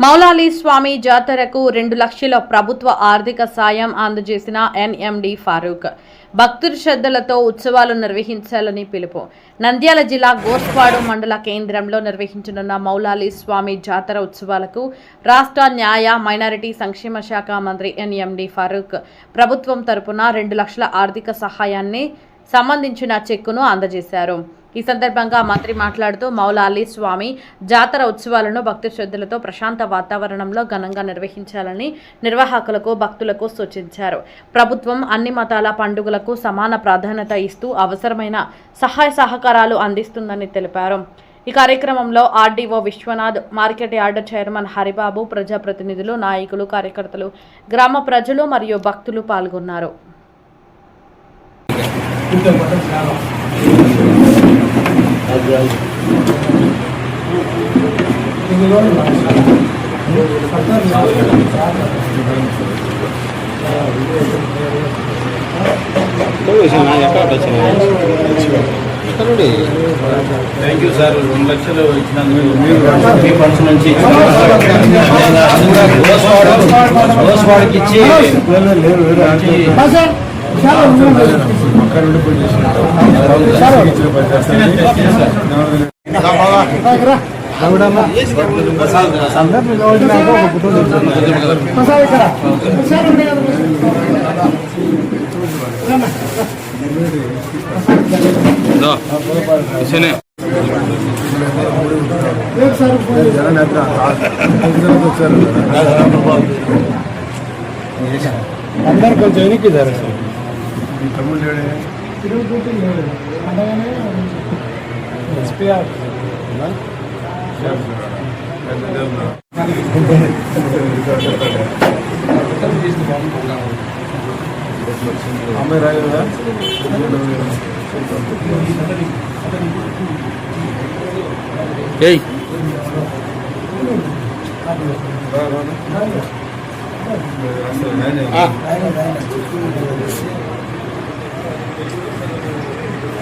మౌలాలి స్వామి జాతరకు 2 లక్షల ప్రభుత్వ ఆర్థిక సాయం అందజేసిన ఎన్ఎండి ఫారూక్. భక్తుల శ్రద్ధలతో ఉత్సవాలు నిర్వహించాలని పిలుపు. నంద్యాల జిల్లా గోస్పాడు మండల కేంద్రంలో నిర్వహించనున్న మౌలాలి స్వామి జాతర ఉత్సవాలకు రాష్ట్ర న్యాయ మైనారిటీ సంక్షేమ శాఖ మంత్రి ఎన్ఎండి ఫారూక్ ప్రభుత్వం తరపున 2 లక్షల ఆర్థిక సహాయాన్ని సంబంధించిన చెక్కును అందజేశారు. ఈ సందర్భంగా మంత్రి మాట్లాడుతూ మౌలాలి స్వామి జాతర ఉత్సవాలను భక్తి శ్రద్ధలతో ప్రశాంత వాతావరణంలో ఘనంగా నిర్వహించాలని నిర్వాహకులకు భక్తులకు సూచించారు. ప్రభుత్వం అన్ని మతాల పండుగలకు సమాన ప్రాధాన్యత ఇస్తూ అవసరమైన సహాయ సహకారాలు అందిస్తుందని తెలిపారు. ఈ కార్యక్రమంలో RDO Vishwanath, market yard chairman Haribabu, ప్రజాప్రతినిధులు, నాయకులు, కార్యకర్తలు, గ్రామ ప్రజలు మరియు భక్తులు పాల్గొన్నారు. Thank you sir. 2 లక్షలు ఇచ్చినందుకు మీ ఫండ్స్ నుంచి ఇచ్చి అందరు కొంచెం ఎన్నికి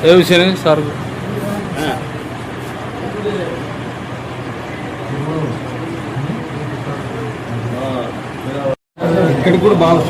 ఏ విషయం సార్? ఇక్కడికి కూడా బాగా